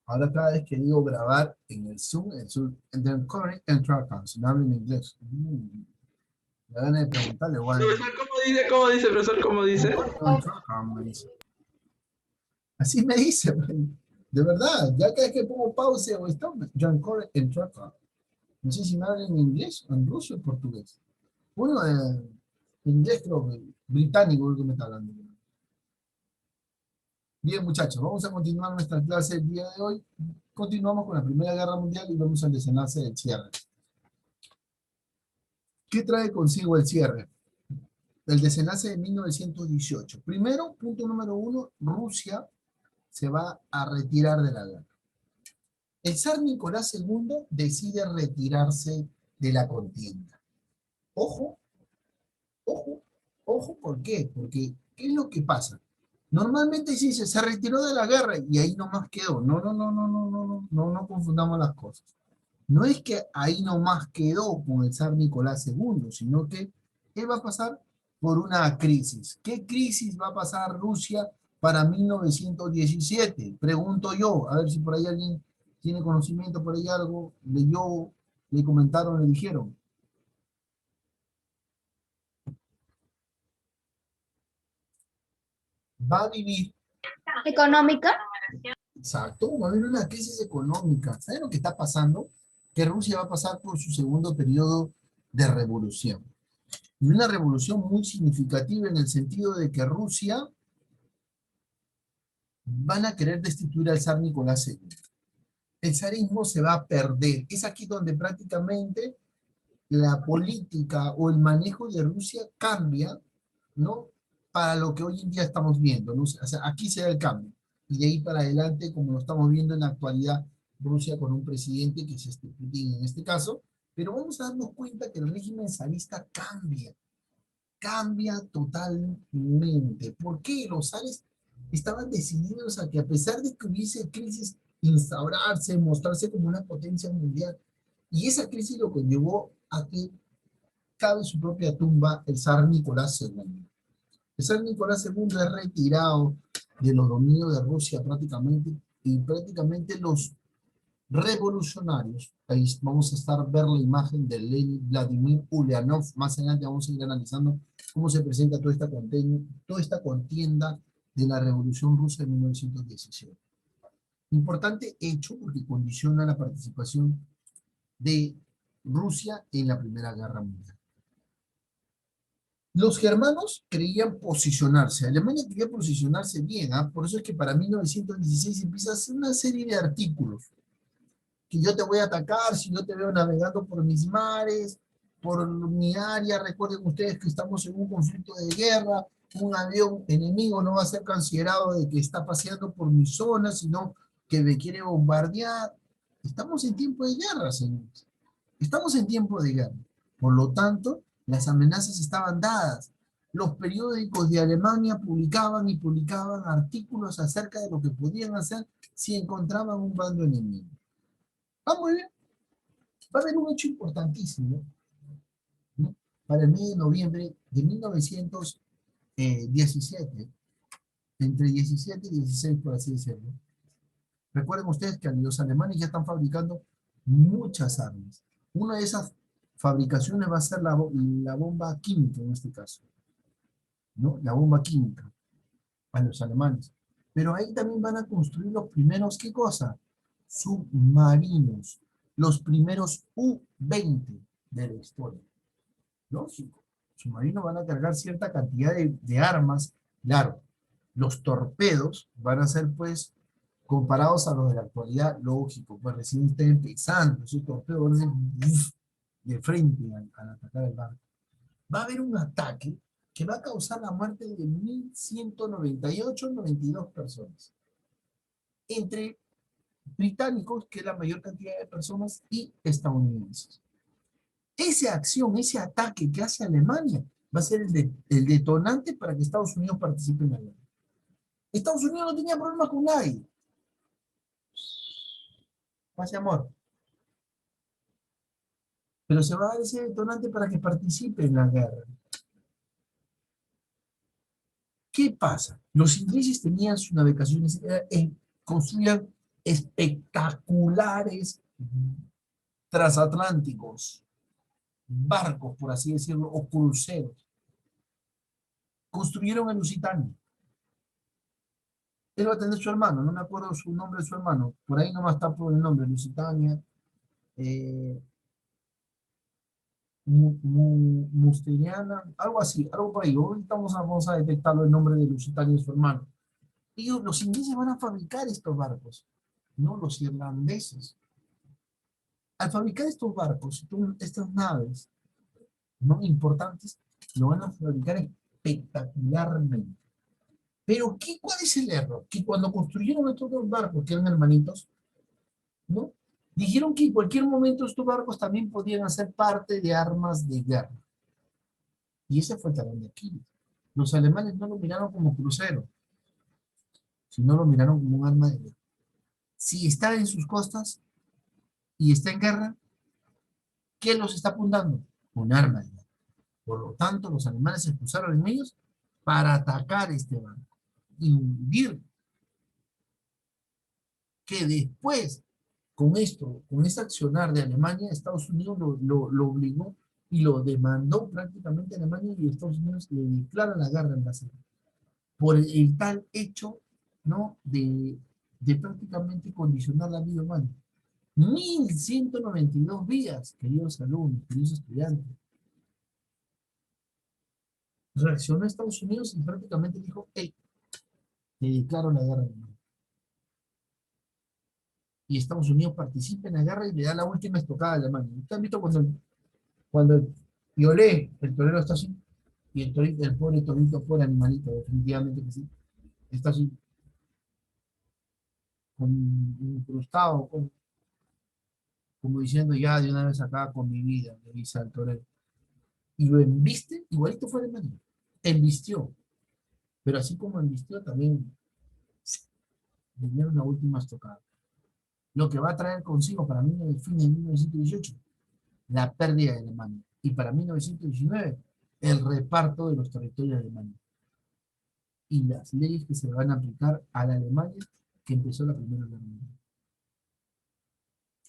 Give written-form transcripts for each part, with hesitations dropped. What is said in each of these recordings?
Ahora cada vez que digo grabar en el Zoom, and then current and track si no hablo en inglés. Me van a preguntarle, igual, Profesor, ¿cómo dice? ¿Cómo dice, profesor? ¿Cómo dice? and track me dice. Así me dice, man. De verdad, ya cada vez que pongo pausa o stop, John Current and track. No sé si me hablan en inglés, en ruso o en portugués. Uno de inglés, creo que británico, el que me está hablando. Bien, muchachos, vamos a continuar nuestra clase el día de hoy. Continuamos con la Primera Guerra Mundial y vamos al desenlace del cierre. ¿Qué trae consigo el cierre? El desenlace de 1918. Primero, punto número uno, Rusia se va a retirar de la guerra. El zar Nicolás II decide retirarse de la contienda. Ojo, ojo, ojo, ¿por qué? Porque, ¿qué es lo que pasa? Normalmente se dice, se retiró de la guerra y ahí nomás quedó. No, no, no, no, no, no, no, no, no confundamos las cosas. No es que ahí nomás quedó con el zar Nicolás II, sino que él va a pasar por una crisis. ¿Qué crisis va a pasar Rusia para 1917? Pregunto yo, a ver si por ahí alguien tiene conocimiento, por ahí algo, leyó, le comentaron, le dijeron. Va a vivir. ¿Económica? Exacto, va a haber una crisis económica. ¿Saben lo que está pasando? Que Rusia va a pasar por su segundo periodo de revolución. Y una revolución muy significativa en el sentido de que Rusia van a querer destituir al zar Nicolás II. El zarismo se va a perder. Es aquí donde prácticamente la política o el manejo de Rusia cambia, ¿no? Para lo que hoy en día estamos viendo, ¿no? O sea, aquí se da el cambio. Y de ahí para adelante, como lo estamos viendo en la actualidad, Rusia con un presidente que es Putin en este caso, pero vamos a darnos cuenta que el régimen zarista cambia totalmente. ¿Por qué? Los zares estaban decididos a que a pesar de que hubiese crisis, instaurarse, mostrarse como una potencia mundial, y esa crisis lo conllevó a que cabe su propia tumba el zar Nicolás II. El zar Nicolás II es retirado de los dominios de Rusia prácticamente, y prácticamente los revolucionarios, ahí vamos a estar ver la imagen de Lenin Vladimir Ulyanov, más adelante vamos a ir analizando cómo se presenta toda esta contienda de la Revolución Rusa de 1917. Importante hecho porque condiciona la participación de Rusia en la Primera Guerra Mundial. Los germanos creían posicionarse, Alemania quería posicionarse bien, por eso es que para 1916 empieza a hacer una serie de artículos, que yo te voy a atacar si yo te veo navegando por mis mares, por mi área. Recuerden ustedes que estamos en un conflicto de guerra, un avión enemigo no va a ser considerado de que está paseando por mi zona, sino que me quiere bombardear. Estamos en tiempo de guerra, señores. Estamos en tiempo de guerra. Por lo tanto, las amenazas estaban dadas. Los periódicos de Alemania publicaban y publicaban artículos acerca de lo que podían hacer si encontraban un bando enemigo. Va muy bien. Va a haber un hecho importantísimo, ¿no? Para el mes de noviembre de 1917, entre 17 y 16, por así decirlo. Recuerden ustedes que los alemanes ya están fabricando muchas armas. Una de esas fabricaciones va a ser la bomba química en este caso, ¿no? La bomba química a los alemanes. Pero ahí también van a construir los primeros, ¿qué cosa? Submarinos. Los primeros U-20 de la historia. Lógico. Submarinos van a cargar cierta cantidad de armas. Claro, los torpedos van a ser, pues, comparados a los de la actualidad, lógico, pues recién está empezando, esos torpedos van a ser de frente al atacar el barco. Va a haber un ataque que va a causar la muerte de 1.198-92 personas. Entre británicos, que es la mayor cantidad de personas, y estadounidenses. Esa acción, ese ataque que hace Alemania, va a ser el detonante para que Estados Unidos participe en la guerra. Estados Unidos no tenía problemas con nadie. Pase amor. Pero se va a dar ese detonante para que participe en la guerra. ¿Qué pasa? Los ingleses tenían sus navegaciones, construían espectaculares transatlánticos, barcos, por así decirlo, o cruceros. Construyeron el Lusitania. Él va a tener su hermano, no me acuerdo su nombre de su hermano, por ahí nomás está por el nombre, Lusitania, Mustiniana, algo así, algo por ahí. Ahorita vamos a detectarlo el nombre de Lusitania y su hermano. Ellos, los ingleses van a fabricar estos barcos, no los irlandeses. Al fabricar estos barcos, estas naves, ¿no?, importantes, lo van a fabricar espectacularmente. Pero, ¿cuál es el error? Que cuando construyeron estos dos barcos, que eran hermanitos, ¿no?, dijeron que en cualquier momento estos barcos también podían ser parte de armas de guerra. Y ese fue el talón de Aquiles. Los alemanes no lo miraron como crucero, sino lo miraron como un arma de guerra. Si está en sus costas y está en guerra, ¿qué los está apuntando? Un arma de guerra. Por lo tanto, los alemanes se pusieron en ellos para atacar este barco y hundir. Que después, con esto, con este accionar de Alemania, Estados Unidos lo obligó y lo demandó prácticamente a Alemania, y Estados Unidos le declara la guerra en Brasil por el tal hecho, ¿no?, de prácticamente condicionar la vida humana. 1192 días, queridos alumnos, queridos estudiantes. Reaccionó a Estados Unidos y prácticamente dijo: hey, te declaro la guerra. Y Estados Unidos participa en la guerra y le da la última estocada a Alemania. ¿Ustedes han visto cuando Piolé, el torero, está así? Y el pobre torito, pobre animalito, definitivamente que sí, está así, incrustado, como diciendo: ya de una vez acá con mi vida, le dice al torero. Y lo embiste, igualito fue Alemania. Embistió. Pero así como embistió, también le dieron una última estocada. Lo que va a traer consigo para mí el fin de 1918, la pérdida de Alemania. Y para 1919, el reparto de los territorios de Alemania. Y las leyes que se van a aplicar a la Alemania que empezó la Primera Guerra Mundial.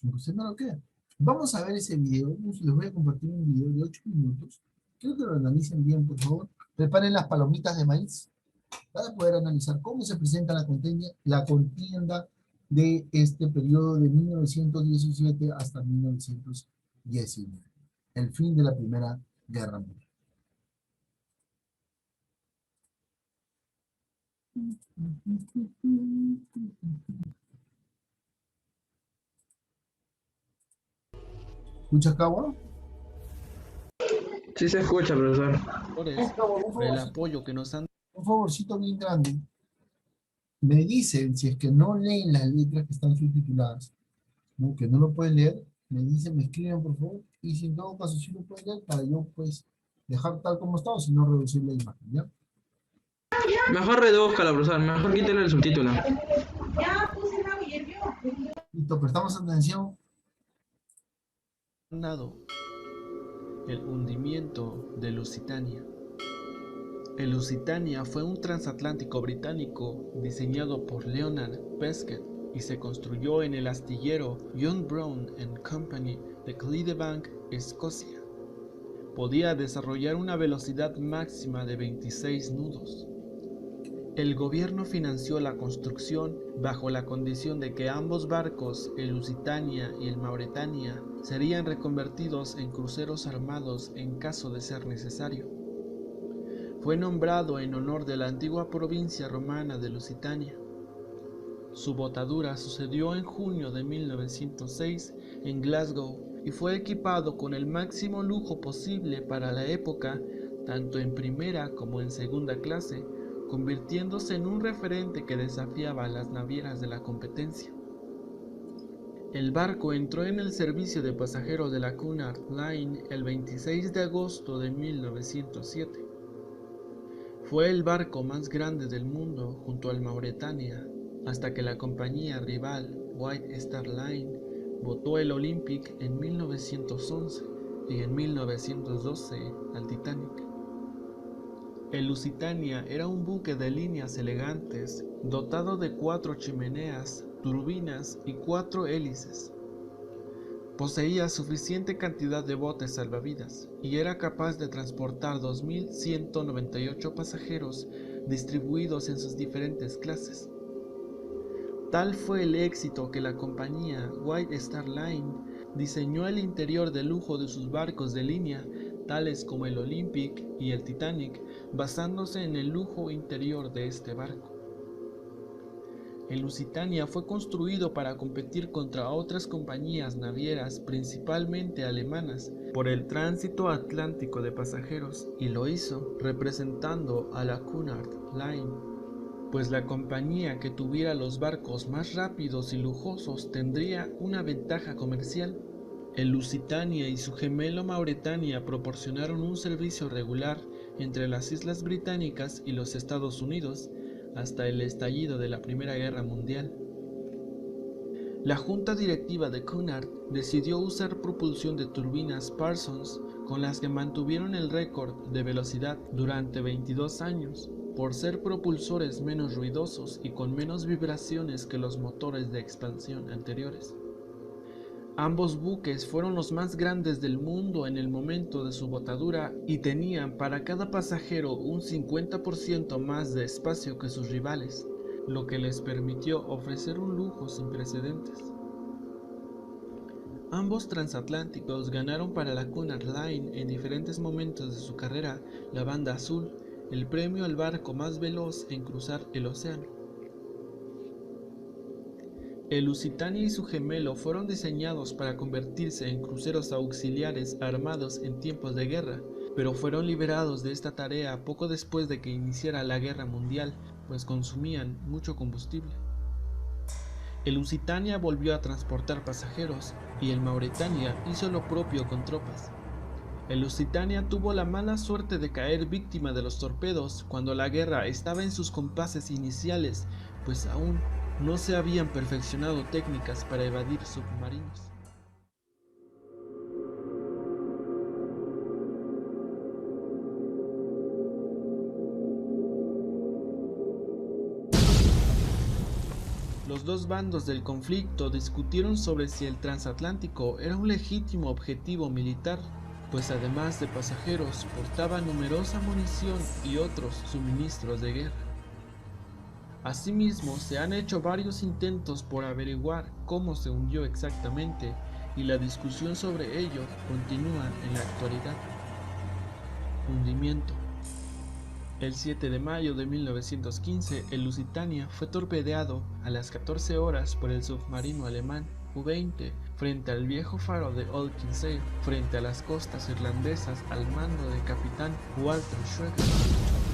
Aunque usted no lo crea. Vamos a ver ese video. Les voy a compartir un video de 8 minutos. Quiero que lo analicen bien, por favor. Preparen las palomitas de maíz para poder analizar cómo se presenta la contienda de este periodo de 1917 hasta 1919. El fin de la Primera Guerra Mundial. ¿Escuchas, Cabo? Sí se escucha, profesor. Por el apoyo que nos han Un favorcito bien grande. Me dicen, si es que no leen las letras que están subtituladas, ¿no?, que no lo pueden leer, me dicen, me escriben, por favor, y si en todo caso sí lo pueden leer, para yo, pues, dejar tal como está, o si no, reducir la imagen, ¿ya? Mejor reduzca, profesor. Mejor quítale el subtítulo. Listo, prestamos atención. dado el hundimiento de Lusitania. El Lusitania fue un transatlántico británico diseñado por Leonard Pesquet y se construyó en el astillero John Brown and Company de Clydebank, Escocia. Podía desarrollar una velocidad máxima de 26 nudos. El gobierno financió la construcción bajo la condición de que ambos barcos, el Lusitania y el Mauretania, serían reconvertidos en cruceros armados en caso de ser necesario. Fue nombrado en honor de la antigua provincia romana de Lusitania. Su botadura sucedió en junio de 1906 en Glasgow y fue equipado con el máximo lujo posible para la época, tanto en primera como en segunda clase, convirtiéndose en un referente que desafiaba a las navieras de la competencia. El barco entró en el servicio de pasajeros de la Cunard Line el 26 de agosto de 1907. Fue el barco más grande del mundo junto al Mauretania, hasta que la compañía rival White Star Line botó el Olympic en 1911 y en 1912 al Titanic. El Lusitania era un buque de líneas elegantes, dotado de 4 chimeneas, turbinas y 4 hélices. Poseía suficiente cantidad de botes salvavidas y era capaz de transportar 2.198 pasajeros distribuidos en sus diferentes clases. Tal fue el éxito que la compañía White Star Line diseñó el interior de lujo de sus barcos de línea, tales como el Olympic y el Titanic, basándose en el lujo interior de este barco. El Lusitania fue construido para competir contra otras compañías navieras, principalmente alemanas, por el tránsito atlántico de pasajeros, y lo hizo representando a la Cunard Line, pues la compañía que tuviera los barcos más rápidos y lujosos tendría una ventaja comercial. El Lusitania y su gemelo Mauretania proporcionaron un servicio regular entre las Islas Británicas y los Estados Unidos hasta el estallido de la Primera Guerra Mundial. La junta directiva de Cunard decidió usar propulsión de turbinas Parsons, con las que mantuvieron el récord de velocidad durante 22 años, por ser propulsores menos ruidosos y con menos vibraciones que los motores de expansión anteriores. Ambos buques fueron los más grandes del mundo en el momento de su botadura y tenían para cada pasajero un 50% más de espacio que sus rivales, lo que les permitió ofrecer un lujo sin precedentes. Ambos transatlánticos ganaron para la Cunard Line en diferentes momentos de su carrera la banda azul, el premio al barco más veloz en cruzar el océano. El Lusitania y su gemelo fueron diseñados para convertirse en cruceros auxiliares armados en tiempos de guerra, pero fueron liberados de esta tarea poco después de que iniciara la Guerra Mundial, pues consumían mucho combustible. El Lusitania volvió a transportar pasajeros y el Mauretania hizo lo propio con tropas. El Lusitania tuvo la mala suerte de caer víctima de los torpedos cuando la guerra estaba en sus compases iniciales, pues aún no se habían perfeccionado técnicas para evadir submarinos. Los dos bandos del conflicto discutieron sobre si el transatlántico era un legítimo objetivo militar, pues además de pasajeros portaba numerosa munición y otros suministros de guerra. Asimismo, se han hecho varios intentos por averiguar cómo se hundió exactamente y la discusión sobre ello continúa en la actualidad. Hundimiento. El 7 de mayo de 1915, el Lusitania fue torpedeado a las 14 horas por el submarino alemán U-20 frente al viejo faro de Old Kinsale, frente a las costas irlandesas al mando del capitán Walter Schroeder.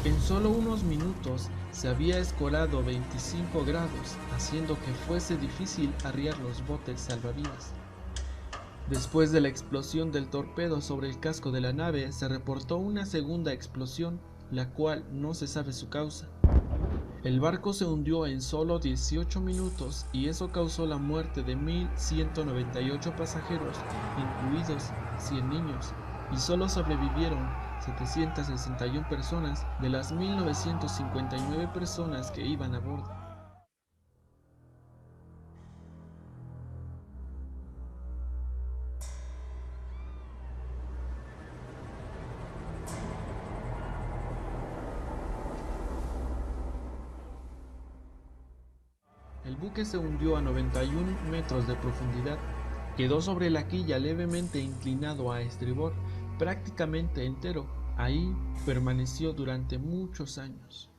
En solo unos minutos se había escorado 25 grados, haciendo que fuese difícil arriar los botes salvavidas. Después de la explosión del torpedo sobre el casco de la nave, se reportó una segunda explosión, la cual no se sabe su causa. El barco se hundió en solo 18 minutos y eso causó la muerte de 1.198 pasajeros, incluidos 100 niños, y solo sobrevivieron 761 personas de las 1.959 personas que iban a bordo. El buque se hundió a 91 metros de profundidad, quedó sobre la quilla levemente inclinado a estribor, prácticamente entero. Ahí permaneció durante muchos años.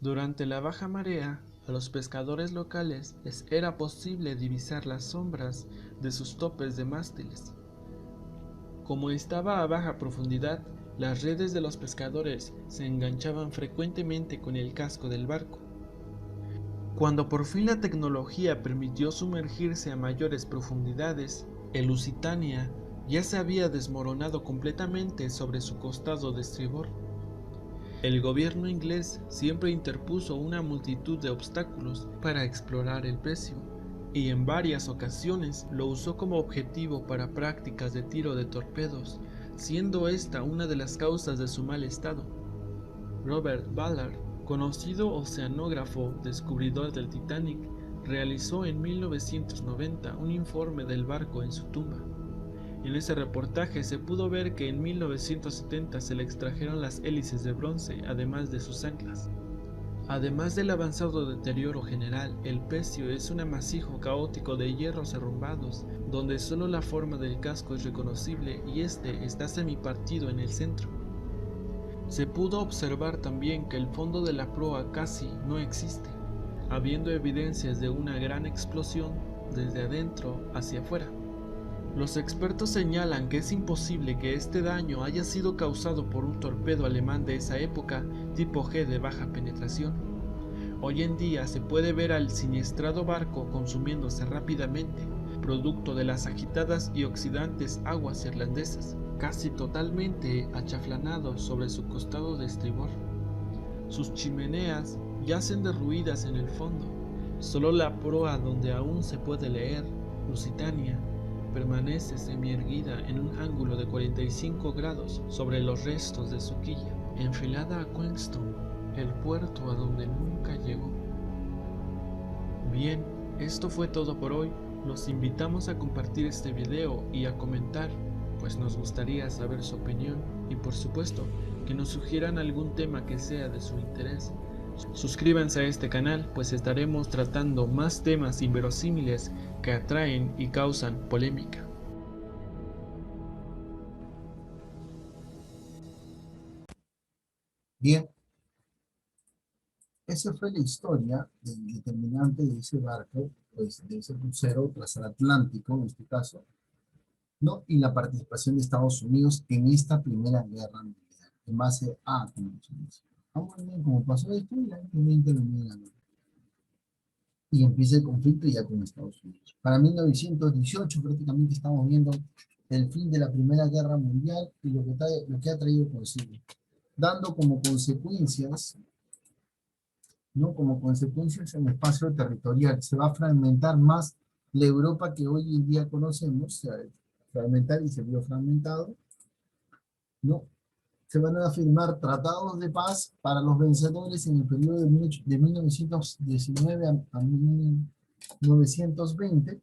Durante la baja marea, a los pescadores locales les era posible divisar las sombras de sus topes de mástiles. Como estaba a baja profundidad, las redes de los pescadores se enganchaban frecuentemente con el casco del barco. Cuando por fin la tecnología permitió sumergirse a mayores profundidades, el Lusitania ya se había desmoronado completamente sobre su costado de estribor. El gobierno inglés siempre interpuso una multitud de obstáculos para explorar el pecio, y en varias ocasiones lo usó como objetivo para prácticas de tiro de torpedos, siendo esta una de las causas de su mal estado. Robert Ballard, conocido oceanógrafo descubridor del Titanic, realizó en 1990 un informe del barco en su tumba. En ese reportaje se pudo ver que en 1970 se le extrajeron las hélices de bronce, además de sus anclas. Además del avanzado deterioro general, el pecio es un amasijo caótico de hierros arrumbados, donde solo la forma del casco es reconocible y este está semipartido en el centro. Se pudo observar también que el fondo de la proa casi no existe, habiendo evidencias de una gran explosión desde adentro hacia afuera. Los expertos señalan que es imposible que este daño haya sido causado por un torpedo alemán de esa época, tipo G de baja penetración. Hoy en día se puede ver al siniestrado barco consumiéndose rápidamente, producto de las agitadas y oxidantes aguas irlandesas, casi totalmente achaflanado sobre su costado de estribor. Sus chimeneas yacen derruidas en el fondo. Solo la proa, donde aún se puede leer Lusitania, permanece semierguida en un ángulo de 45 grados sobre los restos de su quilla, enfilada a Queenstown, el puerto a donde nunca llegó. Bien, esto fue todo por hoy. Los invitamos a compartir este video y a comentar, pues nos gustaría saber su opinión y por supuesto que nos sugieran algún tema que sea de su interés. Suscríbanse a este canal, pues estaremos tratando más temas inverosímiles que atraen y causan polémica. Bien, esa fue la historia del determinante de ese barco, pues de ese crucero transatlántico en este caso, ¿no? Y la participación de Estados Unidos en esta Primera Guerra Mundial, en base a, muy bien, como pasó esto, y ahí también terminó la guerra. Y empieza el conflicto ya con Estados Unidos. Para 1918 prácticamente estamos viendo el fin de la Primera Guerra Mundial y lo que ha traído consigo, dando como consecuencias, ¿no? Como consecuencias en el espacio territorial. Se va a fragmentar más la Europa que hoy en día conocemos, se va a fragmentar y se vio fragmentado, ¿no? Se van a firmar tratados de paz para los vencedores en el periodo de 1919 a 1920.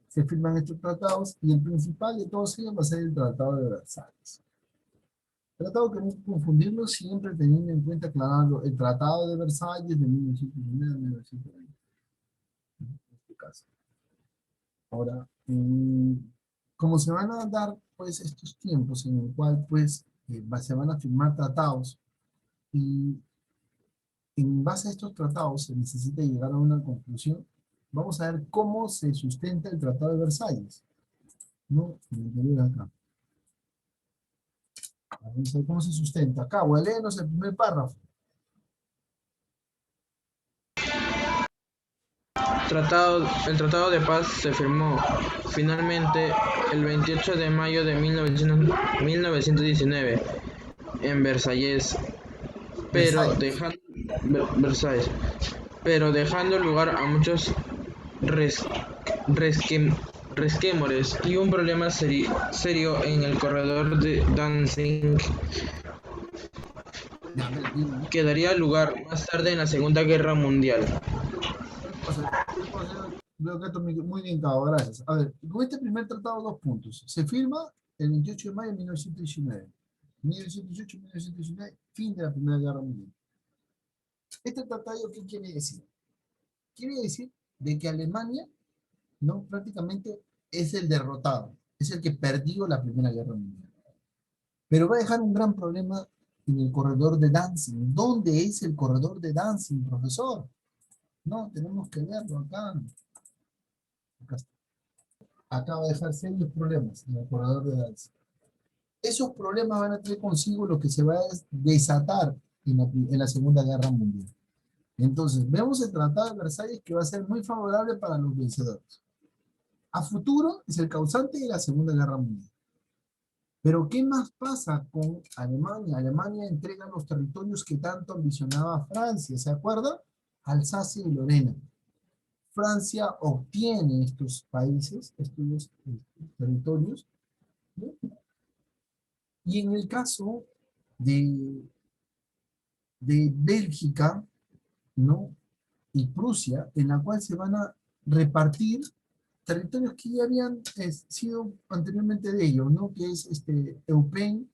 Se firman estos tratados y el principal de todos ellos va a ser el Tratado de Versalles. Tratado que no hay que confundirlo, siempre teniendo en cuenta, claro, el Tratado de Versalles de 1919 a 1920. En este caso. Ahora, como se van a dar pues estos tiempos en el cual pues se van a firmar tratados y en base a estos tratados se necesita llegar a una conclusión, vamos a ver cómo se sustenta el Tratado de Versalles, ¿no? En el anterior acá. Vamos a ver cómo se sustenta. Acá, voy a leernos el primer párrafo. El Tratado de Paz se firmó finalmente el 28 de mayo de 1919 en Versalles, Versalles, pero dejando lugar a muchos resquemores y un problema serio en el corredor de Danzig, que daría lugar más tarde en la Segunda Guerra Mundial. Veo que esto muy bien, Cabo, gracias. A ver, con este primer tratado, 2 puntos. Se firma el 28 de mayo de 1919. 1918-1919, fin de la Primera Guerra Mundial. Este tratado, ¿qué quiere decir? Quiere decir de que Alemania, ¿no? Prácticamente es el derrotado, es el que perdió la Primera Guerra Mundial. Pero va a dejar un gran problema en el corredor de Danzig. ¿Dónde es el corredor de Danzig, profesor? No, tenemos que verlo acá. Acá está. Acá va a dejar serios problemas en el corredor de Danzig. Esos problemas van a traer consigo lo que se va a desatar en la Segunda Guerra Mundial. Entonces, vemos el Tratado de Versalles que va a ser muy favorable para los vencedores. A futuro es el causante de la Segunda Guerra Mundial. Pero, ¿qué más pasa con Alemania? Alemania entrega los territorios que tanto ambicionaba Francia, ¿se acuerda? Alsacia y Lorena. Francia obtiene estos países, estos territorios, ¿no? Y en el caso de de Bélgica, ¿no? Y Prusia, en la cual se van a repartir territorios que ya habían sido anteriormente de ellos, ¿no? Que es Eupen,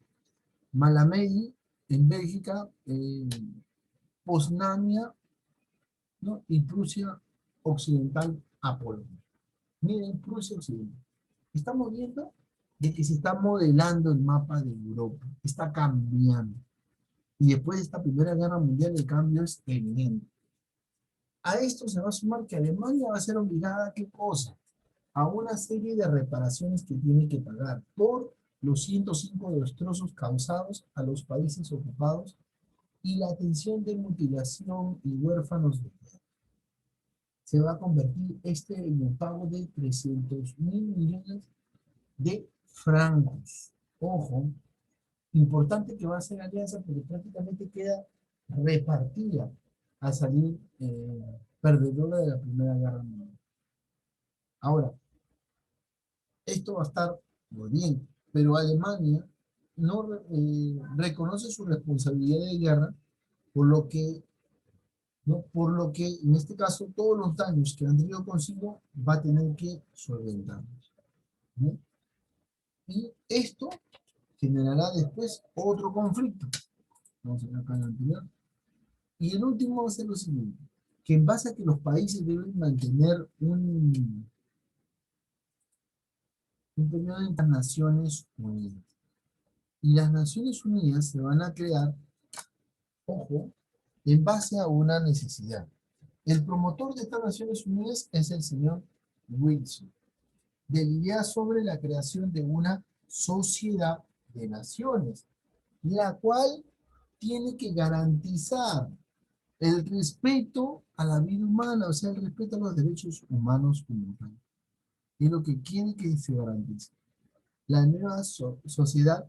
Malamey en Bélgica, Poznania, ¿no? Y Prusia Occidental a Polonia. Miren, Prusia Occidental. Estamos viendo de que se está modelando el mapa de Europa, está cambiando. Y después de esta Primera Guerra Mundial el cambio es evidente. A esto se va a sumar que Alemania va a ser obligada a ¿qué cosa? A una serie de reparaciones que tiene que pagar por los 105 destrozos causados a los países ocupados y la atención de mutilación y huérfanos de guerra. Se va a convertir en un pago de 300.000 millones de francos. Ojo, importante que va a ser alianza porque prácticamente queda repartida a salir perdedora de la Primera Guerra Mundial. Ahora, esto va a estar muy bien, pero Alemania no reconoce su responsabilidad de guerra, por lo que, ¿no? Por lo que en este caso todos los daños que han tenido consigo va a tener que solventarlos, ¿no? Y esto generará después otro conflicto. Vamos a ver acá en el anterior. Y el último va a ser lo siguiente, que en base a que los países deben mantener un periodo de las Naciones Unidas. Y las Naciones Unidas se van a crear, ojo, en base a una necesidad. El promotor de estas Naciones Unidas es el señor Wilson, de la idea sobre la creación de una sociedad de naciones, la cual tiene que garantizar el respeto a la vida humana, o sea, el respeto a los derechos humanos como tal. Es lo que quiere que se garantice. La nueva sociedad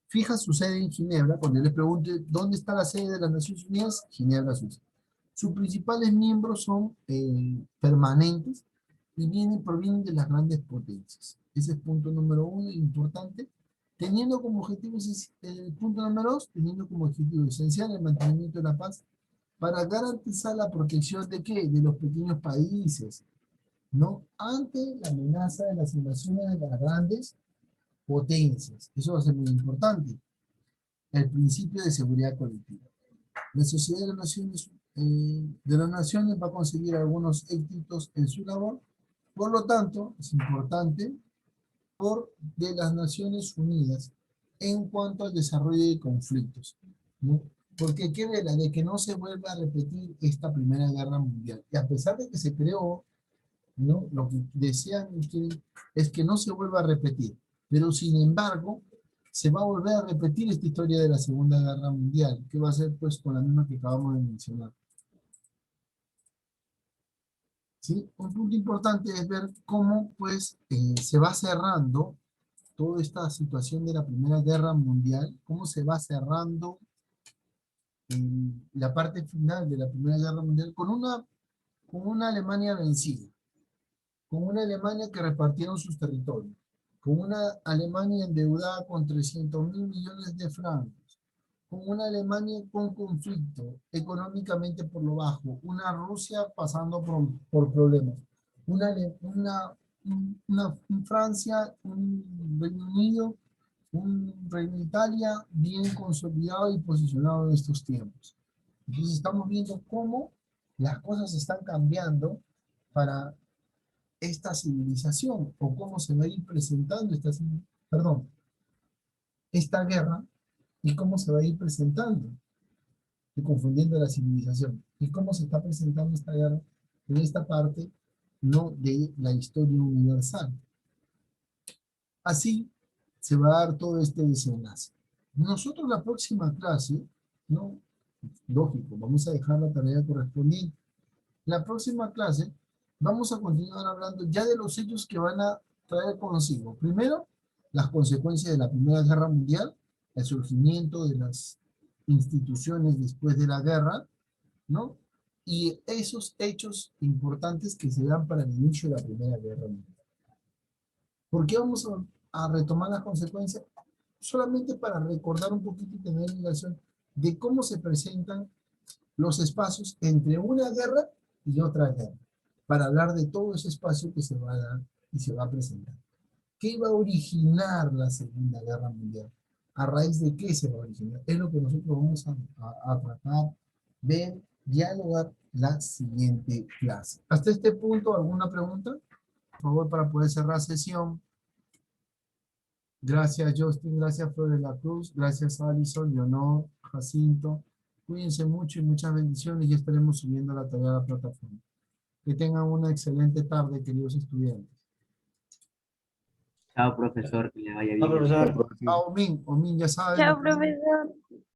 fija su sede en Ginebra. Cuando yo les pregunte dónde está la sede de las Naciones Unidas, Ginebra, Suiza. Sus principales miembros son permanentes y provienen de las grandes potencias. Ese es punto número uno, importante. Teniendo como objetivo, punto número dos, teniendo como objetivo esencial el mantenimiento de la paz para garantizar la protección de ¿qué? De los pequeños países, ¿no? Ante la amenaza de las invasiones de las grandes potencias. Eso va a ser muy importante. El principio de seguridad colectiva. La Sociedad de las Naciones va a conseguir algunos éxitos en su labor. Por lo tanto, es importante de las Naciones Unidas en cuanto al desarrollo de conflictos, ¿no? Porque qué vela de que no se vuelva a repetir esta Primera Guerra Mundial. Y a pesar de que se creó, ¿no? Lo que desean ustedes es que no se vuelva a repetir. Pero sin embargo, se va a volver a repetir esta historia de la Segunda Guerra Mundial, que va a ser pues con la misma que acabamos de mencionar. ¿Sí? Un punto importante es ver cómo pues se va cerrando toda esta situación de la Primera Guerra Mundial, cómo se va cerrando en la parte final de la Primera Guerra Mundial con una Alemania vencida, con una Alemania que repartieron sus territorios, con una Alemania endeudada con 300.000 millones de francos, con una Alemania con conflicto económicamente por lo bajo, una Rusia pasando por problemas, una Francia, un Reino Unido, un Reino de Italia bien consolidado y posicionado en estos tiempos. Entonces estamos viendo cómo las cosas están cambiando para esta civilización, o cómo se va a ir presentando esta guerra, y cómo se va a ir presentando, y confundiendo la civilización, y cómo se está presentando esta guerra en esta parte, no de la historia universal. Así se va a dar todo este desenlace. Nosotros la próxima clase, ¿no? Lógico, vamos a dejar la tarea correspondiente. La próxima clase vamos a continuar hablando ya de los hechos que van a traer consigo. Primero, las consecuencias de la Primera Guerra Mundial, el surgimiento de las instituciones después de la guerra, ¿no? Y esos hechos importantes que se dan para el inicio de la Primera Guerra Mundial. ¿Por qué vamos a retomar las consecuencias? Solamente para recordar un poquito y tener relación de cómo se presentan los espacios entre una guerra y otra guerra, para hablar de todo ese espacio que se va a dar y se va a presentar. ¿Qué va a originar la Segunda Guerra Mundial? ¿A raíz de qué se va a originar? Es lo que nosotros vamos a tratar de dialogar la siguiente clase. Hasta este punto, ¿alguna pregunta? Por favor, para poder cerrar sesión. Gracias, Justin. Gracias, Flor de la Cruz. Gracias, Alison, Leonor, Jacinto. Cuídense mucho y muchas bendiciones y estaremos subiendo la tarea a la plataforma. Que tengan una excelente tarde, queridos estudiantes. Chao, profesor, que le vaya bien. Chao, profesor. Omin, ya sabes. Chao, profesor.